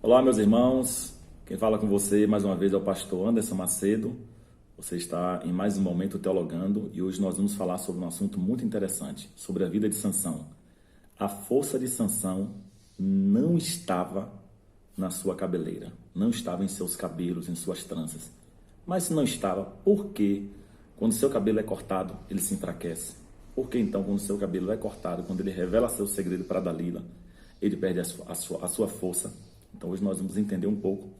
Olá, meus irmãos. Quem fala com você mais uma vez é o pastor Anderson Macedo. Você está em mais um Momento Teologando e hoje nós vamos falar sobre um assunto muito interessante, sobre a vida de Sansão. A força de Sansão não estava na sua cabeleira, não estava em seus cabelos, em suas tranças. Mas se não estava, por que quando seu cabelo é cortado, ele se enfraquece? Por que então, quando seu cabelo é cortado, quando ele revela seu segredo para Dalila, ele perde a sua força? Então hoje nós vamos entender um pouco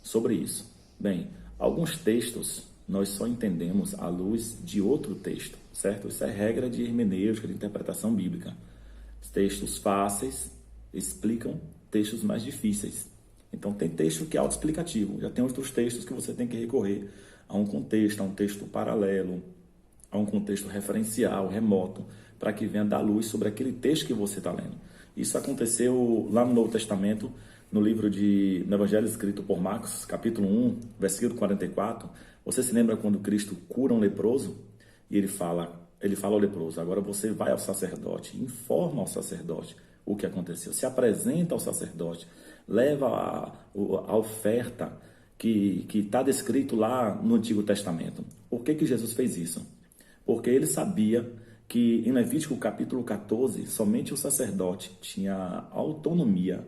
sobre isso. Bem, alguns textos nós só entendemos à luz de outro texto, certo? Isso é regra de hermenêutica, de interpretação bíblica. Os textos fáceis explicam textos mais difíceis. Então tem texto que é autoexplicativo, já tem outros textos que você tem que recorrer a um contexto, a um texto paralelo, a um contexto referencial, remoto, para que venha dar luz sobre aquele texto que você está lendo. Isso aconteceu lá no Novo Testamento, no Evangelho escrito por Marcos, capítulo 1, versículo 44. Você se lembra quando Cristo cura um leproso? E ele fala ao leproso: agora você vai ao sacerdote, informa ao sacerdote o que aconteceu, se apresenta ao sacerdote, leva a oferta que está descrito lá no Antigo Testamento. Por que Jesus fez isso? Porque ele sabia que em Levítico capítulo 14, somente o sacerdote tinha autonomia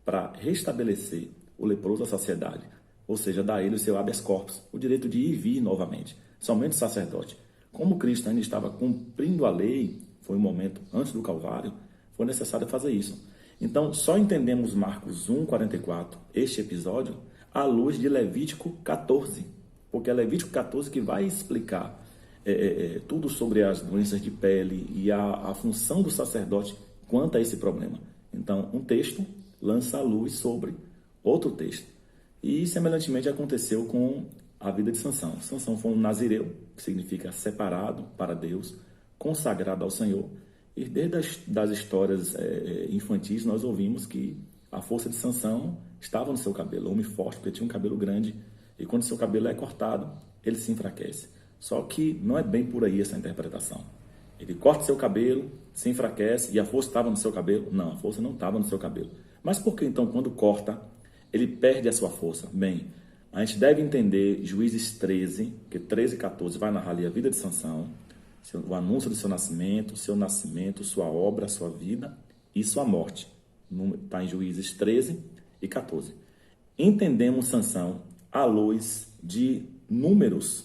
para restabelecer o leproso à sociedade, ou seja, dar a ele o seu habeas corpus, o direito de ir e vir novamente. Somente o sacerdote. Como Cristo ainda estava cumprindo a lei, foi um momento antes do Calvário, foi necessário fazer isso. Então, só entendemos Marcos 1:44, este episódio, à luz de Levítico 14, porque é Levítico 14 que vai explicar tudo sobre as doenças de pele e a função do sacerdote quanto a esse problema. Então, um texto lança a luz sobre outro texto. E semelhantemente aconteceu com a vida de Sansão. Sansão foi um nazireu, que significa separado para Deus, consagrado ao Senhor. E desde das histórias infantis nós ouvimos que a força de Sansão estava no seu cabelo, homem forte, porque tinha um cabelo grande, e quando seu cabelo é cortado, ele se enfraquece. Só que não é bem por aí essa interpretação. Ele corta seu cabelo, se enfraquece, e a força estava no seu cabelo? Não, a força não estava no seu cabelo. Mas por que então, quando corta, ele perde a sua força? Bem, a gente deve entender Juízes 13, que 13 e 14 vai narrar ali a vida de Sansão, o anúncio do seu nascimento, sua obra, sua vida e sua morte. Está em Juízes 13 e 14. Entendemos Sansão à luz de Números.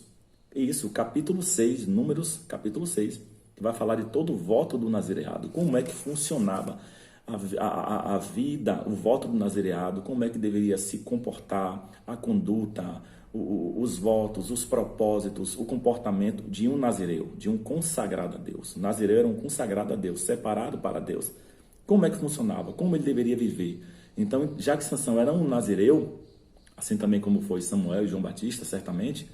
Isso, capítulo 6, Números, capítulo 6, que vai falar de todo o voto do nazireado, como é que funcionava a vida, o voto do nazireado, como é que deveria se comportar, a conduta, os votos, os propósitos, o comportamento de um nazireu, de um consagrado a Deus. O nazireu era um consagrado a Deus, separado para Deus. Como é que funcionava? Como ele deveria viver? Então, já que Sansão era um nazireu, assim também como foi Samuel e João Batista, certamente,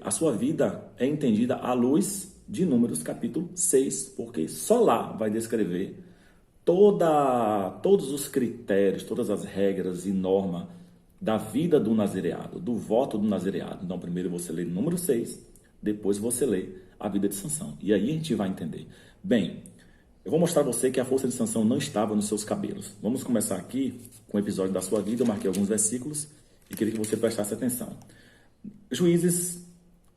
a sua vida é entendida à luz de Números capítulo 6, porque só lá vai descrever todos os critérios, todas as regras e normas da vida do nazireado, do voto do nazireado. Então, primeiro você lê Número 6, depois você lê a vida de Sansão. E aí a gente vai entender. Bem, eu vou mostrar a você que a força de Sansão não estava nos seus cabelos. Vamos começar aqui com o episódio da sua vida. Eu marquei alguns versículos e queria que você prestasse atenção. Juízes,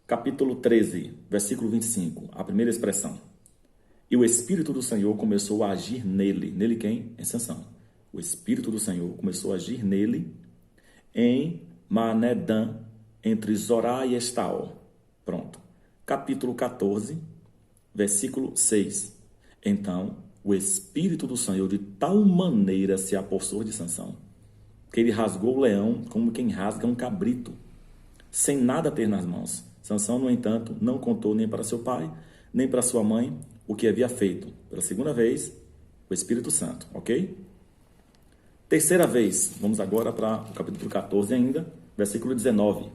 capítulo 13, versículo 25, a primeira expressão. E o Espírito do Senhor começou a agir nele. Nele quem? Em Sansão. O Espírito do Senhor começou a agir nele em Manedã, entre Zorá e Estaol. Pronto. Capítulo 14, versículo 6. Então, o Espírito do Senhor de tal maneira se apossou de Sansão, que ele rasgou o leão como quem rasga um cabrito, sem nada ter nas mãos. Sansão, no entanto, não contou nem para seu pai, nem para sua mãe o que havia feito. Pela segunda vez, o Espírito Santo, ok? Terceira vez, vamos agora para o capítulo 14 ainda, versículo 19.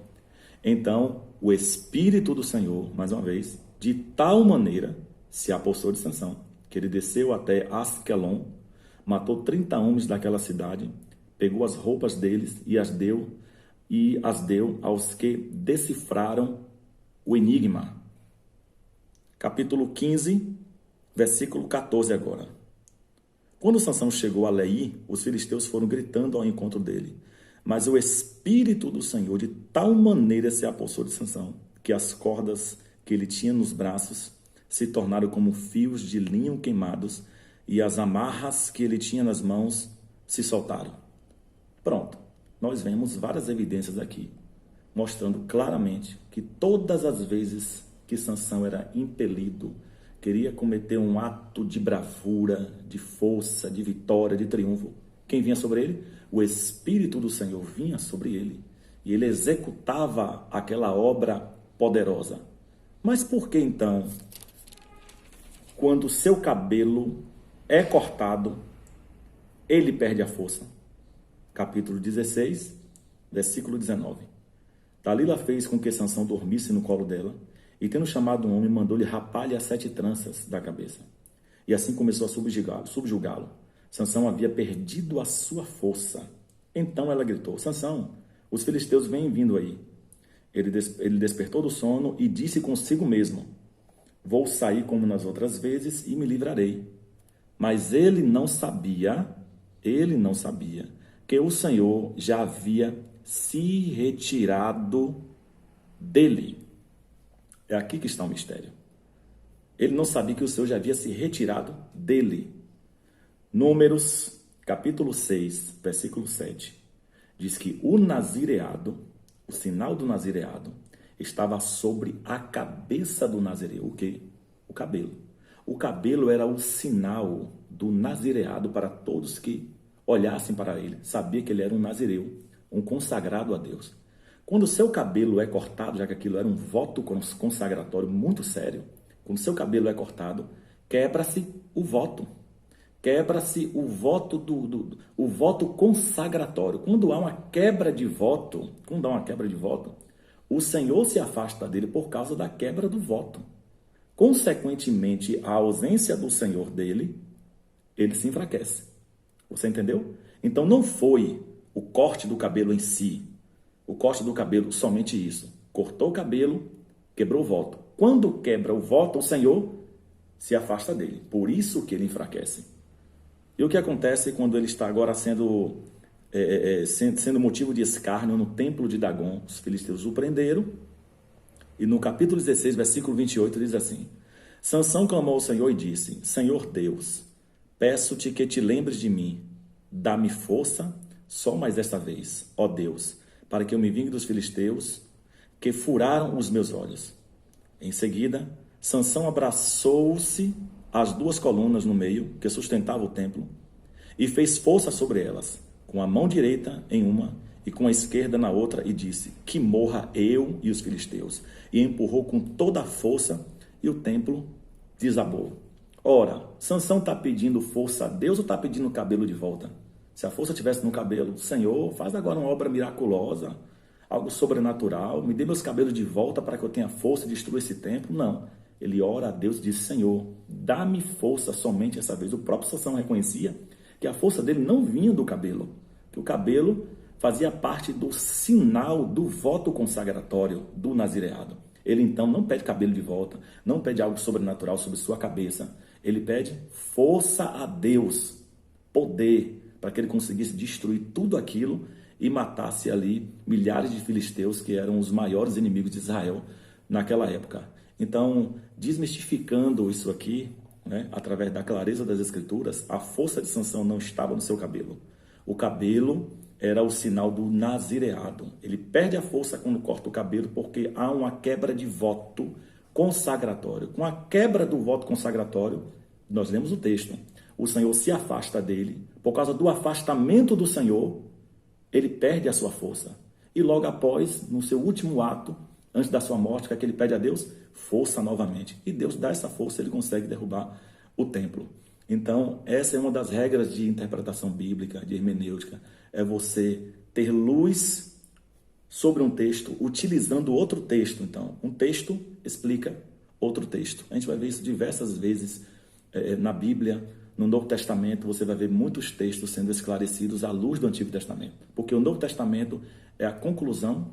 Então, o Espírito do Senhor, mais uma vez, de tal maneira se apossou de Sansão, que ele desceu até Asquelon, matou 30 homens daquela cidade, pegou as roupas deles e as deu aos que decifraram o enigma. Capítulo 15, versículo 14 agora. Quando Sansão chegou a Leí, os filisteus foram gritando ao encontro dele. Mas o Espírito do Senhor de tal maneira se apossou de Sansão, que as cordas que ele tinha nos braços se tornaram como fios de linho queimados, e as amarras que ele tinha nas mãos se soltaram. Pronto, nós vemos várias evidências aqui, mostrando claramente que todas as vezes que Sansão era impelido, queria cometer um ato de bravura, de força, de vitória, de triunfo, quem vinha sobre ele? O Espírito do Senhor vinha sobre ele, e ele executava aquela obra poderosa. Mas por que então, quando seu cabelo é cortado, ele perde a força? Capítulo 16, versículo 19. Dalila fez com que Sansão dormisse no colo dela, e tendo chamado um homem, mandou-lhe rapar-lhe as 7 tranças da cabeça. E assim começou a subjugá-lo. Sansão havia perdido a sua força. Então ela gritou: Sansão, os filisteus vêm vindo aí. Ele despertou do sono e disse consigo mesmo: vou sair como nas outras vezes e me livrarei. Mas ele não sabia que o Senhor já havia se retirado dele. É aqui que está o mistério. Ele não sabia que o Senhor já havia se retirado dele. Números, capítulo 6, versículo 7, diz que o nazireado, o sinal do nazireado, estava sobre a cabeça do nazireu. O quê? O cabelo. O cabelo era o sinal do nazireado para todos que olhassem para ele. Sabia que ele era um nazireu, um consagrado a Deus. Quando o seu cabelo é cortado, já que aquilo era um voto consagratório muito sério, quando o seu cabelo é cortado, quebra-se o voto. Quebra-se o voto o voto consagratório. Quando há uma quebra de voto, o Senhor se afasta dele por causa da quebra do voto. Consequentemente, a ausência do Senhor dele, ele se enfraquece. Você entendeu? Então não foi o corte do cabelo em si, o corte do cabelo, somente isso. Cortou o cabelo, quebrou o voto. Quando quebra o voto, o Senhor se afasta dele. Por isso que ele enfraquece. E o que acontece quando ele está agora sendo motivo de escárnio no templo de Dagon? Os filisteus o prenderam. E no capítulo 16, versículo 28, diz assim: Sansão clamou ao Senhor e disse: Senhor Deus, peço-te que te lembres de mim. Dá-me força só mais desta vez, ó Deus, para que eu me vingue dos filisteus que furaram os meus olhos. Em seguida, Sansão abraçou-se às 2 colunas no meio, que sustentavam o templo, e fez força sobre elas, com a mão direita em uma e com a esquerda na outra, e disse: que morra eu e os filisteus. E empurrou com toda a força, e o templo desabou. Ora, Sansão está pedindo força a Deus ou está pedindo o cabelo de volta? Se a força estivesse no cabelo, Senhor, faz agora uma obra miraculosa, algo sobrenatural, me dê meus cabelos de volta para que eu tenha força e destrua esse templo. Não. Ele ora a Deus e diz: Senhor, dá-me força somente essa vez. O próprio Sansão reconhecia que a força dele não vinha do cabelo, que o cabelo fazia parte do sinal do voto consagratório do nazireado. Ele então não pede cabelo de volta, não pede algo sobrenatural sobre sua cabeça. Ele pede força a Deus, poder, para que ele conseguisse destruir tudo aquilo e matasse ali milhares de filisteus que eram os maiores inimigos de Israel naquela época. Então, desmistificando isso aqui, através da clareza das Escrituras, a força de Sansão não estava no seu cabelo. O cabelo era o sinal do nazireado. Ele perde a força quando corta o cabelo porque há uma quebra de voto consagratório. Com a quebra do voto consagratório, nós lemos o texto, o Senhor se afasta dele. Por causa do afastamento do Senhor, ele perde a sua força. E logo após, no seu último ato, antes da sua morte, que ele pede a Deus? Força novamente. E Deus dá essa força, ele consegue derrubar o templo. Então, essa é uma das regras de interpretação bíblica, de hermenêutica. É você ter luz sobre um texto, utilizando outro texto. Então, um texto explica outro texto. A gente vai ver isso diversas vezes na Bíblia. No Novo Testamento, você vai ver muitos textos sendo esclarecidos à luz do Antigo Testamento. Porque o Novo Testamento é a conclusão,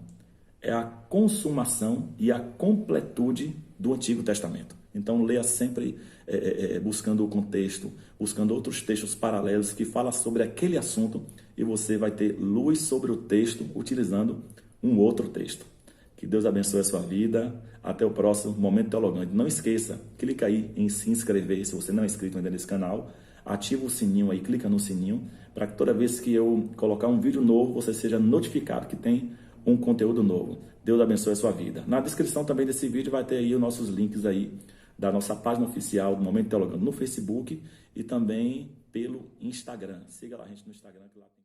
é a consumação e a completude do Antigo Testamento. Então, leia sempre buscando o contexto, buscando outros textos paralelos que falam sobre aquele assunto e você vai ter luz sobre o texto utilizando um outro texto. Que Deus abençoe a sua vida. Até o próximo Momento Teologante. Não esqueça, clica aí em se inscrever se você não é inscrito ainda nesse canal. Ativa o sininho aí, clica no sininho, para que toda vez que eu colocar um vídeo novo, você seja notificado que tem um conteúdo novo. Deus abençoe a sua vida. Na descrição também desse vídeo vai ter aí os nossos links aí da nossa página oficial do Momento Teologando no Facebook e também pelo Instagram. Siga lá a gente no Instagram que lá tem